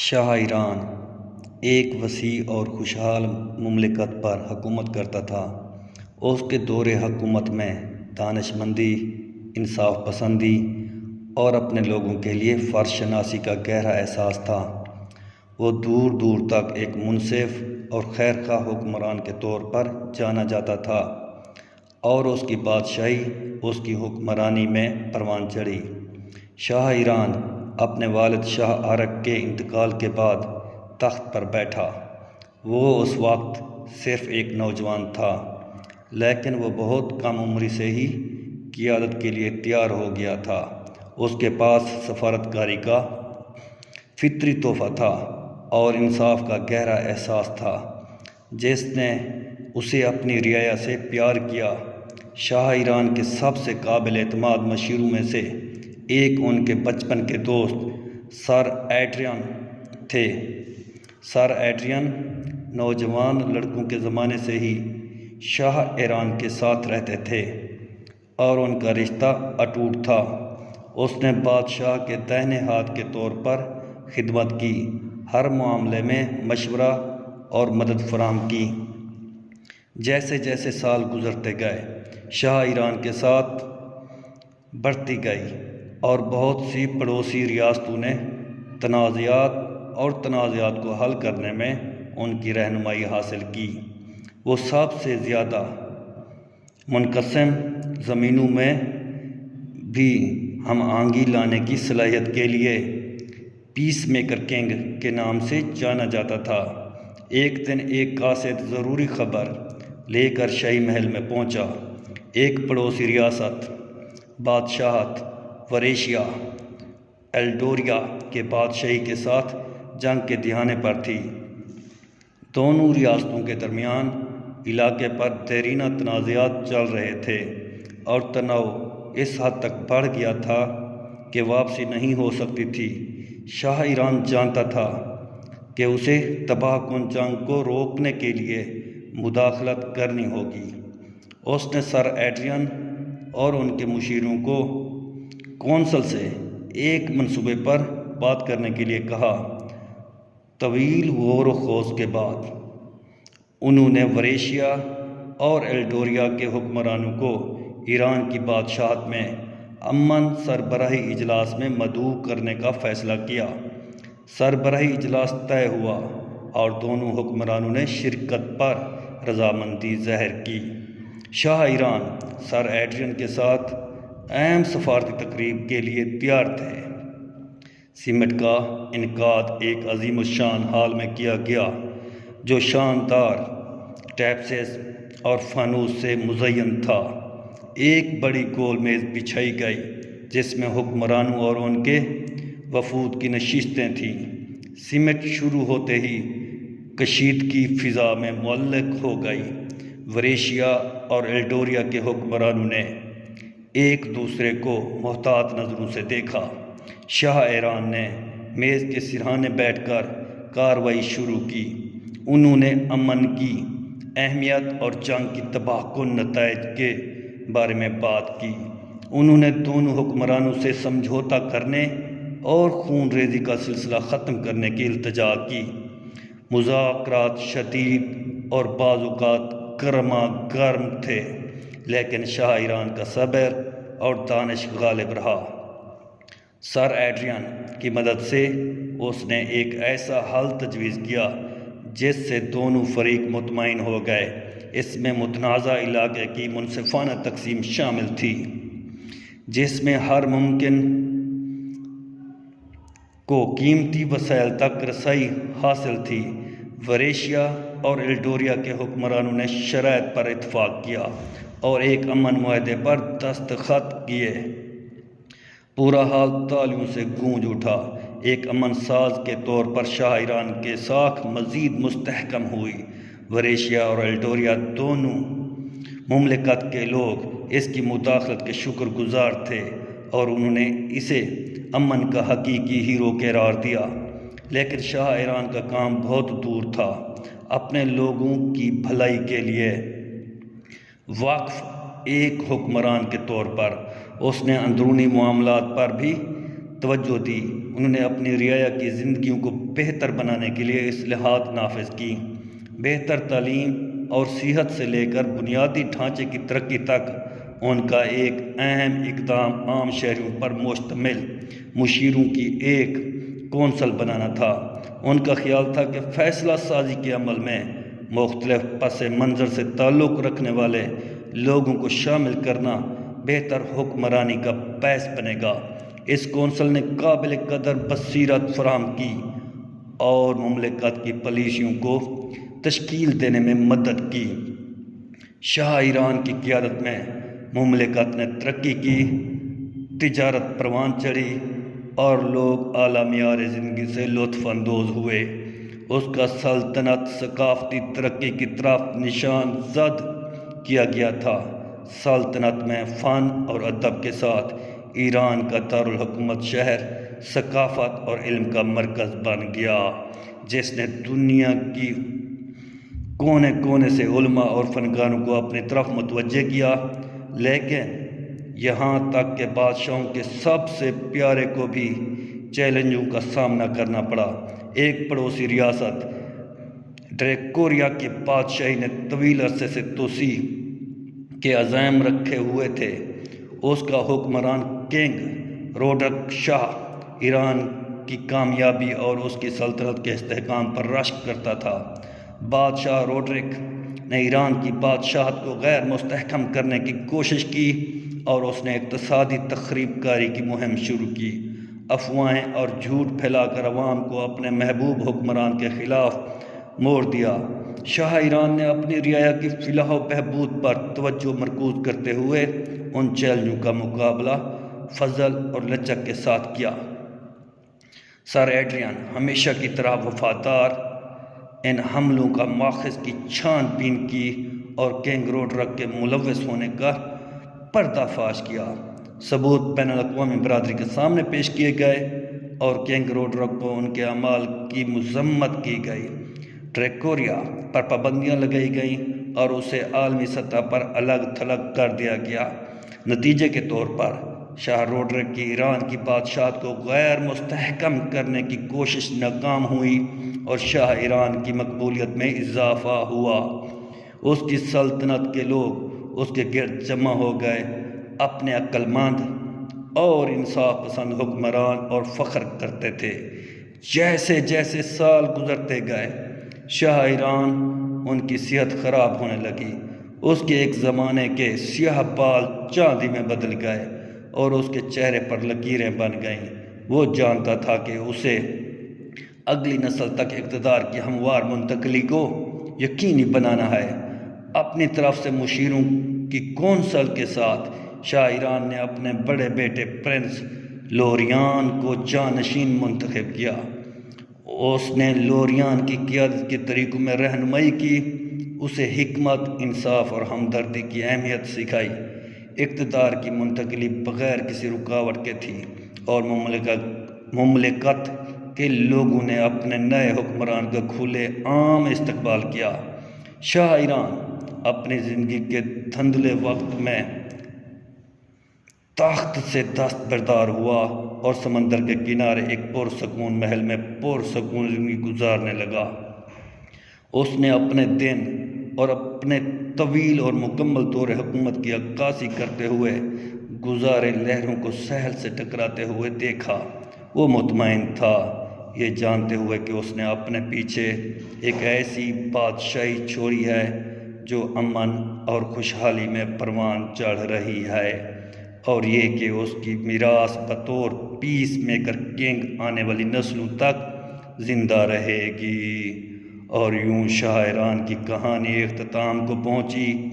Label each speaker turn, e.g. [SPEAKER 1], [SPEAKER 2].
[SPEAKER 1] شاہ ایران ایک وسیع اور خوشحال مملکت پر حکومت کرتا تھا۔ اس کے دور حکومت میں دانش مندی، انصاف پسندی اور اپنے لوگوں کے لیے فرض شناسی کا گہرا احساس تھا۔ وہ دور دور تک ایک منصف اور خیر خواہ حکمران کے طور پر جانا جاتا تھا اور اس کی بادشاہی اس کی حکمرانی میں پروان چڑھی۔ شاہ ایران اپنے والد شاہ آرک کے انتقال کے بعد تخت پر بیٹھا۔ وہ اس وقت صرف ایک نوجوان تھا، لیکن وہ بہت کم عمری سے ہی قیادت کے لیے تیار ہو گیا تھا۔ اس کے پاس سفارتکاری کا فطری تحفہ تھا اور انصاف کا گہرا احساس تھا، جس نے اسے اپنی رعایا سے پیار کیا۔ شاہ ایران کے سب سے قابل اعتماد مشیروں میں سے ایک ان کے بچپن کے دوست سر ایڈریان تھے۔ سر ایڈریان نوجوان لڑکوں کے زمانے سے ہی شاہ ایران کے ساتھ رہتے تھے اور ان کا رشتہ اٹوٹ تھا۔ اس نے بادشاہ کے داہنے ہاتھ کے طور پر خدمت کی، ہر معاملے میں مشورہ اور مدد فراہم کی۔ جیسے جیسے سال گزرتے گئے، شاہ ایران کے ساتھ بڑھتی گئی اور بہت سی پڑوسی ریاستوں نے تنازعات کو حل کرنے میں ان کی رہنمائی حاصل کی۔ وہ سب سے زیادہ منقسم زمینوں میں بھی ہم آہنگی لانے کی صلاحیت کے لیے پیس میکر کنگ کے نام سے جانا جاتا تھا۔ ایک دن ایک قاصد ضروری خبر لے کر شاہی محل میں پہنچا۔ ایک پڑوسی ریاست بادشاہت وریشیا ایلڈوریا کے بادشاہی کے ساتھ جنگ کے دہانے پر تھی۔ دونوں ریاستوں کے درمیان علاقے پر دیرینہ تنازعات چل رہے تھے اور تناؤ اس حد تک بڑھ گیا تھا کہ واپسی نہیں ہو سکتی تھی۔ شاہ ایران جانتا تھا کہ اسے تباہ کن جنگ کو روکنے کے لیے مداخلت کرنی ہوگی۔ اس نے سر ایڈریان اور ان کے مشیروں کو کونسل سے ایک منصوبے پر بات کرنے کے لیے کہا۔ طویل غور و خوض کے بعد انہوں نے وریشیا اور ایلڈوریا کے حکمرانوں کو ایران کی بادشاہت میں امن سربراہی اجلاس میں مدعو کرنے کا فیصلہ کیا۔ سربراہی اجلاس طے ہوا اور دونوں حکمرانوں نے شرکت پر رضامندی ظاہر کی۔ شاہ ایران سر ایڈریان کے ساتھ اہم سفارتی تقریب کے لیے تیار تھے۔ سمٹ کا انعقاد ایک عظیم الشان ہال میں کیا گیا، جو شاندار ٹیپسز اور فانوس سے مزین تھا۔ ایک بڑی گول میز بچھائی گئی جس میں حکمرانوں اور ان کے وفود کی نشستیں تھیں۔ سمٹ شروع ہوتے ہی کشیدگی فضا میں معلق ہو گئی۔ وریشیا اور ایلڈوریا کے حکمرانوں نے ایک دوسرے کو محتاط نظروں سے دیکھا۔ شاہ ایران نے میز کے سرہانے بیٹھ کر کارروائی شروع کی۔ انہوں نے امن کی اہمیت اور جنگ کی تباہ کن نتائج کے بارے میں بات کی۔ انہوں نے دونوں حکمرانوں سے سمجھوتا کرنے اور خون ریزی کا سلسلہ ختم کرنے کی التجا کی۔ مذاکرات شدید اور بعض اوقات گرما گرم تھے، لیکن شاہ ایران کا صبر اور دانش غالب رہا۔ سر ایڈریان کی مدد سے اس نے ایک ایسا حل تجویز کیا جس سے دونوں فریق مطمئن ہو گئے۔ اس میں متنازع علاقے کی منصفانہ تقسیم شامل تھی، جس میں ہر ممکن کو قیمتی وسائل تک رسائی حاصل تھی۔ وریشیا اور ایلڈوریا کے حکمرانوں نے شرائط پر اتفاق کیا اور ایک امن معاہدے پر دستخط کیے۔ پورا حال تالیوں سے گونج اٹھا۔ ایک امن ساز کے طور پر شاہ ایران کی ساکھ مزید مستحکم ہوئی۔ وریشیا اور ایلڈوریا دونوں مملکت کے لوگ اس کی مداخلت کے شکر گزار تھے اور انہوں نے اسے امن کا حقیقی ہیرو قرار دیا۔ لیکن شاہ ایران کا کام بہت دور تھا۔ اپنے لوگوں کی بھلائی کے لیے وقف ایک حکمران کے طور پر اس نے اندرونی معاملات پر بھی توجہ دی۔ انہوں نے اپنی رعایا کی زندگیوں کو بہتر بنانے کے لیے اصلاحات نافذ کی۔ بہتر تعلیم اور صحت سے لے کر بنیادی ڈھانچے کی ترقی تک ان کا ایک اہم اقدام عام شہریوں پر مشتمل مشیروں کی ایک کونسل بنانا تھا۔ ان کا خیال تھا کہ فیصلہ سازی کے عمل میں مختلف پس منظر سے تعلق رکھنے والے لوگوں کو شامل کرنا بہتر حکمرانی کا باعث بنے گا۔ اس کونسل نے قابل قدر بصیرت فراہم کی اور مملکت کی پالیسیوں کو تشکیل دینے میں مدد کی۔ شاہ ایران کی قیادت میں مملکت نے ترقی کی، تجارت پروان چڑھی اور لوگ اعلیٰ معیار زندگی سے لطف اندوز ہوئے۔ اس کا سلطنت ثقافتی ترقی کی طرف نشان زد کیا گیا تھا۔ سلطنت میں فن اور ادب کے ساتھ ایران کا دارالحکومت شہر ثقافت اور علم کا مرکز بن گیا، جس نے دنیا کی کونے کونے سے علماء اور فنکاروں کو اپنی طرف متوجہ کیا۔ لیکن یہاں تک کہ بادشاہوں کے سب سے پیارے کو بھی چیلنجوں کا سامنا کرنا پڑا۔ ایک پڑوسی ریاست ڈریکوریا کی بادشاہی نے طویل عرصے سے توسیع کے عزائم رکھے ہوئے تھے۔ اس کا حکمران کنگ روڈرک شاہ ایران کی کامیابی اور اس کی سلطنت کے استحکام پر رشک کرتا تھا۔ بادشاہ روڈرک نے ایران کی بادشاہت کو غیر مستحکم کرنے کی کوشش کی اور اس نے اقتصادی تخریب کاری کی مہم شروع کی۔ افواہیں اور جھوٹ پھیلا کر عوام کو اپنے محبوب حکمران کے خلاف موڑ دیا۔ شاہ ایران نے اپنی رعایا کی فلاح و بہبود پر توجہ مرکوز کرتے ہوئے ان چیلنجوں کا مقابلہ فضل اور لچک کے ساتھ کیا۔ سر ایڈریان ہمیشہ کی طرح وفادار ان حملوں کا ماخذ کی چھان بین کی اور کنگ روڈرک کے ملوث ہونے کا پردہ فاش کیا۔ ثبوت بین الاقوامی برادری کے سامنے پیش کیے گئے اور کنگ روڈرک کو ان کے اعمال کی مذمت کی گئی۔ ڈریکوریا پر پابندیاں لگائی گئیں اور اسے عالمی سطح پر الگ تھلگ کر دیا گیا۔ نتیجے کے طور پر شاہ روڈرک کی ایران کی بادشاہت کو غیر مستحکم کرنے کی کوشش ناکام ہوئی اور شاہ ایران کی مقبولیت میں اضافہ ہوا۔ اس کی سلطنت کے لوگ اس کے گرد جمع ہو گئے، اپنے عقل مند اور انصاف پسند حکمران اور فخر کرتے تھے۔ جیسے جیسے سال گزرتے گئے شاہ ایران ان کی صحت خراب ہونے لگی۔ اس کے ایک زمانے کے سیاہ بال چاندی میں بدل گئے اور اس کے چہرے پر لکیریں بن گئیں۔ وہ جانتا تھا کہ اسے اگلی نسل تک اقتدار کی ہموار منتقلی کو یقینی بنانا ہے۔ اپنی طرف سے مشیروں کی کونسل کے ساتھ شاہ ایران نے اپنے بڑے بیٹے پرنس لوریان کو جانشین منتخب کیا۔ اس نے لوریان کی قیادت کے طریقوں میں رہنمائی کی، اسے حکمت، انصاف اور ہمدردی کی اہمیت سکھائی۔ اقتدار کی منتقلی بغیر کسی رکاوٹ کے تھی اور مملکت کے لوگوں نے اپنے نئے حکمران کا کھلے عام استقبال کیا۔ شاہ ایران اپنی زندگی کے دھندلے وقت میں تخت سے دستبردار ہوا اور سمندر کے کنارے ایک پرسکون محل میں پرسکون زندگی گزارنے لگا۔ اس نے اپنے دن اور اپنے طویل اور مکمل دور حکومت کی عکاسی کرتے ہوئے گزارے لہروں کو ساحل سے ٹکراتے ہوئے دیکھا۔ وہ مطمئن تھا، یہ جانتے ہوئے کہ اس نے اپنے پیچھے ایک ایسی بادشاہی چھوڑی ہے جو امن اور خوشحالی میں پروان چڑھ رہی ہے، اور یہ کہ اس کی میراث بطور پیس میکر کنگ آنے والی نسلوں تک زندہ رہے گی۔ اور یوں شاہ ایران کی کہانی اختتام کو پہنچی۔